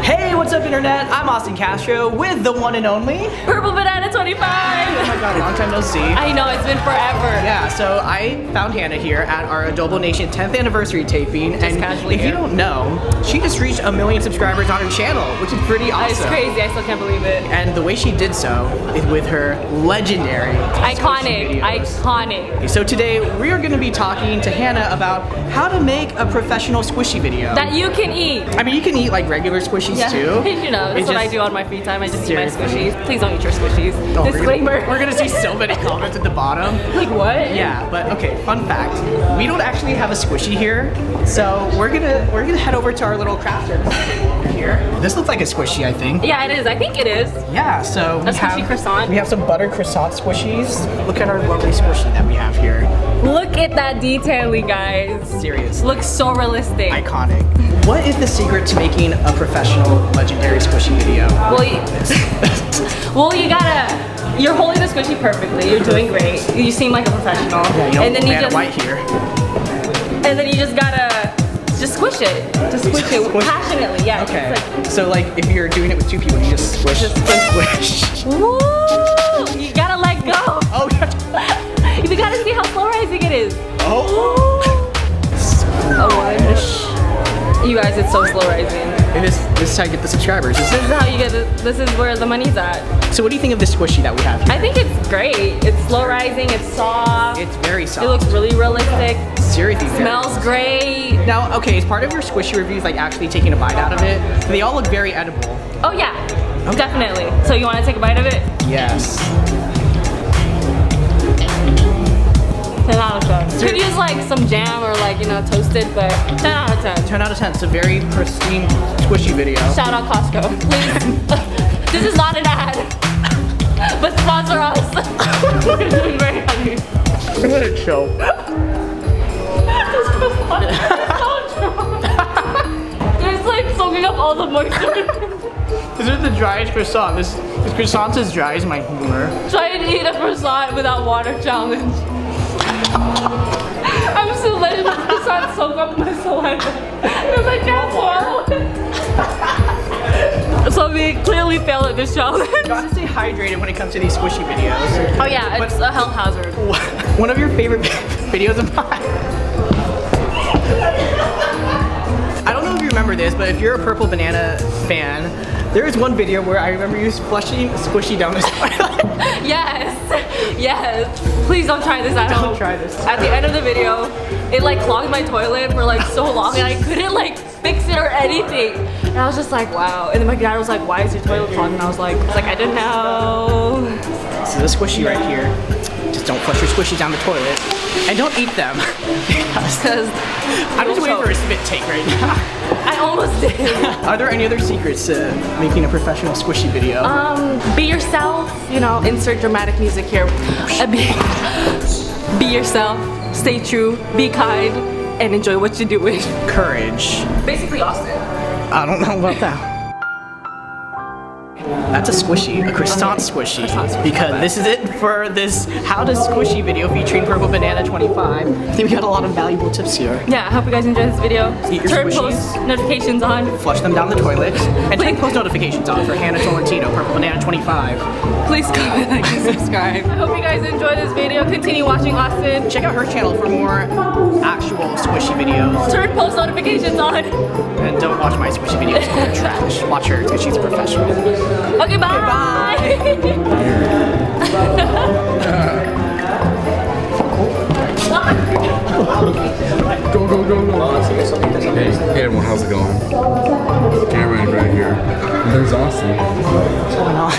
Hey, what's up, Internet? I'm Austin Castro with the one and only PurpleBanana25. Oh my god, long time no see. I know, it's been forever. Yeah, so I found Hannah here at our Adobo Nation 10th anniversary taping. Just and casually if you don't know, she just reached 1 million subscribers on her channel, which is pretty awesome. It's crazy, I still can't believe it. And the way she did so is with her legendary Iconic. So today we are going to be talking to Hannah about how to make a professional squishy video. That you can eat. I mean, you can eat like regular squishies too. You know, that's what I do on my free time. I just eat my squishies. Please don't eat your squishies. Oh, Disclaimer. We're gonna see so many comments at the bottom. Like what? Yeah, but okay, fun fact. We don't actually have a squishy here, so we're gonna head over to our little crafter here. This looks like a squishy, I think. Yeah, it is. I think it is. Yeah, so A squishy croissant. We have some buttered croissant squishies. Look at our lovely squishy that we have here. Look at that detailing, guys. Seriously. Looks so realistic. Iconic. What is the secret to making a professional legendary squishy video? Well, you're holding the squishy perfectly. You're doing great. You seem like a professional. Yeah, you know, and then you just white here. And then you just gotta squish it. Just squish it passionately. Yeah. Okay. So like if you're doing it with two people, you just squish. Squish. Woo! You gotta let go. Oh, you gotta see how slow rising it is. Oh. Squish. You guys, it's so slow rising. And this is how you get the subscribers. This is how you get this is where the money's at. So what do you think of the squishy that we have here? I think it's great. It's slow rising, it's soft. It's very soft. It looks really realistic. Seriously. Smells great. Now, okay, is part of your squishy reviews like actually taking a bite out of it? They all look very edible. Oh yeah, definitely. So you want to take a bite of it? Yes. 10 out of 10. Could use like some jam or like, you know, toasted, but 10 out of 10. 10 out of 10. It's a very pristine squishy video. Shout out Castro, please. This is not an ad, but sponsor us. We're doing very hungry. I'm gonna choke. It's like soaking up all the moisture. This is the driest croissant. This croissant's as dry as my humor. Try and eat a croissant without water challenge. I'm still letting the croissant soak up my saliva because I can't swallow it. So we clearly failed at this challenge. You gotta stay hydrated when it comes to these squishy videos. Oh yeah, it's a health hazard. One of your favorite videos of mine. I don't know if you remember this, but if you're a Purple Banana fan, there is one video where I remember you flushing squishy down the toilet. Yes. Please don't try this at home. Don't try this. At the end of the video, it like clogged my toilet for like so long and I couldn't like fix it or anything. And I was just like, wow. And then my dad was like, why is your toilet clogged? And I was like, I didn't know. So this squishy right here, just don't flush your squishies down the toilet. And don't eat them. Because I'm just waiting for a spit take right now. I almost did. Are there any other secrets to making a professional squishy video? Be yourself, you know, insert dramatic music here. Be yourself, stay true, be kind, and enjoy what you're doing. Courage. Basically Austin. I don't know about that. That's a squishy, a croissant squishy. Because this is it for this How to Squishy video featuring PurpleBanana25. I think we got a lot of valuable tips here. Yeah, I hope you guys enjoyed this video. Eat your Turn squishies. post notifications on. Flush them down the toilet. And turn post notifications on for Hannah Tolentino, PurpleBanana25. Please comment, like, and subscribe. I hope you guys enjoyed this video. Continue watching Austin. Check out her channel for more actual squishy videos. Turn post notifications on. And don't watch my squishy videos, they're trash. Watch hers because she's a professional. Okay, bye. Go. Hey everyone, how's it going? Cameron right here. There's Austin. What's going on?